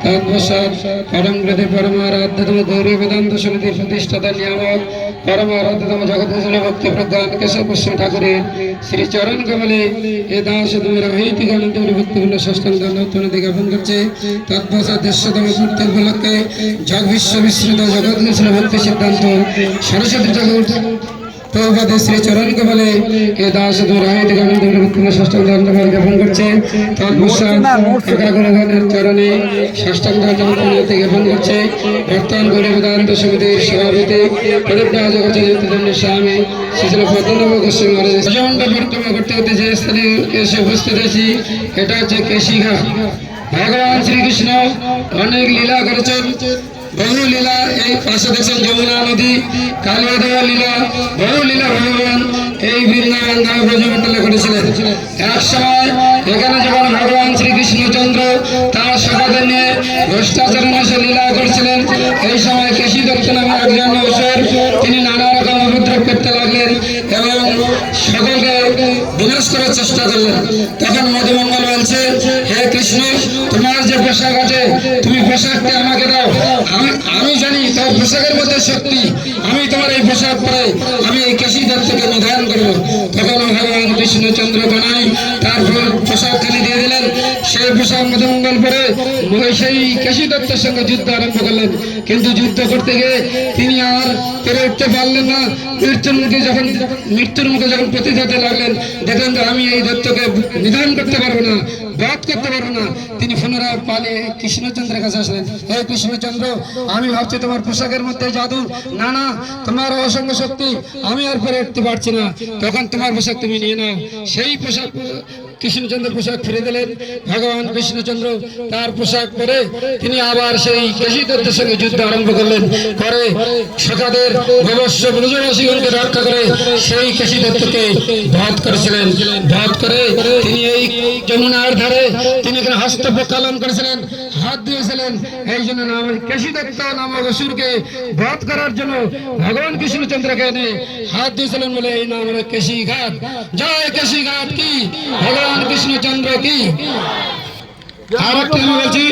তৎপশ্চাৎ পরমগতি পরমারাধ্যতম গৌরী বেদান্ত সমিতির প্রতিষ্ঠাতা নিয়ামক পরমারাধ্যতম জগৎ ভক্তি প্রজ্ঞান কেশব গোস্বামী ঠাকুরের শ্রী চরণ কমলে এ দাস তুমি রহিতিক আনন্দপুরী ভক্তিপূর্ণ ষষ্ঠাঙ্গ নৌতনতি জ্ঞাপন করছে। তৎপশ্চাৎ 100তম পূর্তি উপলক্ষে জগ বিশ্ব বিস্তৃত জগৎ ভক্তি সিদ্ধান্ত সরস্বতী ঠাকুর প্রভুপাদ শ্রী চরণ কমলে এ দাস তুমি রহিতিক আনন্দপুরী ভক্তিপূর্ণ ষষ্ঠাঙ্গ জ্ঞাপন করছে। তৎপশ্চাৎ একাগ্রগণের চরণে ষষ্ঠাঙ্গ নৌতনতি জ্ঞাপন করছে। বর্তমান গৌরী বেদান্ত সমিতির সভাপতি প্রদীপনা জগৎ স্বামী শ্রী পদ্মনাভ গোস্বামী মহারাজ প্রচন্ড পরিক্রমা করতে করতে যে স্থানে এসে উপস্থিত হয়েছি এটা হচ্ছে কেশিঘাট। ভগবান শ্রীকৃষ্ণ অনেক লীলা করেছেন, বহু লীলা। এই পাশে দেখছেন যমুনা নদী, কালিয়া লীলা, বহু লীলা ভগবান এই বৃন্দাবন ধাম ব্রজমণ্ডলে করেছিলেন। এক সময় এখানে যখন ভগবান শ্রীকৃষ্ণচন্দ্র তার সখাদের নিয়ে ভ্রষ্টাচরণ এসে লীলা করছিলেন, এই সময় কেশী দত্ত নামে একজন অসুর তিনি নানা রকম উপদ্রব করতে লাগলেন এবং সকলকে বিনাশ করার চেষ্টা করলেন। তখন মধুমঙ্গল বলছে, হে কৃষ্ণ, তোমার যে পোশাক আছে তুমি পোশাকটি আমাকে দাও, আমি জানি তোমার পোশাকের মধ্যে শক্তি, আমি তোমার এই পোশাক পরে আমি এই কেশী দত্তকে নিধন করবো। তখন ভগবান কৃষ্ণচন্দ্র বানাই তার পোশাকখানি দিয়ে দিলেন। সেই পোশাক মধুমঙ্গল পরে সেই কেশী দত্তের সঙ্গে যুদ্ধ আরম্ভ করলেন। কিন্তু যুদ্ধ করতে গিয়ে তিনি আর পেরে উঠতে পারলেন না। মৃত্যুর মুখে যখন পতিত হতে লাগলেন, দেখলেন যে আমি এই দত্তকে নিধন করতে পারবো না, বধ করতে পারবো না। তিনি পুনরায় পালিয়ে কৃষ্ণচন্দ্রের কাছে আসলেন। হে কৃষ্ণচন্দ্র, আমি ভাবছি তোমার পোশাকের মধ্যে জাদু, না না তোমার অসংখ্য শক্তি, আমি আর পরে উঠতে পারছি না, তখন তোমার পোশাক তুমি নিয়ে নাও। সেই পোশাক কৃষ্ণচন্দ্র পোশাক ফিরে দিলেন। ভগবান কৃষ্ণচন্দ্র তার পোশাক পরে তিনি আবার সেই কেশী দত্তের সঙ্গে যুদ্ধ আরম্ভ করলেন। পরে সখাদের অবশ্য ব্রজবাসীগণকে রক্ষা করে সেই কেশী দত্তকে বধ করেছিলেন। বধ করে তিনি এই যমুনার ধারে তিনি এখানে হস্ত প্রক্ষালন করেছিলেন, হাত দিয়েছিলেন। এই জন্য নাম কেশী দত্ত নামক অসুরকে বধ করার জন্য ভগবান কৃষ্ণচন্দ্রকে এনে হাত দিয়েছিলেন বলে এই নাম হলো কেশিঘাট। জয় কেশিঘাট কি, ভগবান কৃষ্ণচন্দ্র কি। আর একটা বলছি।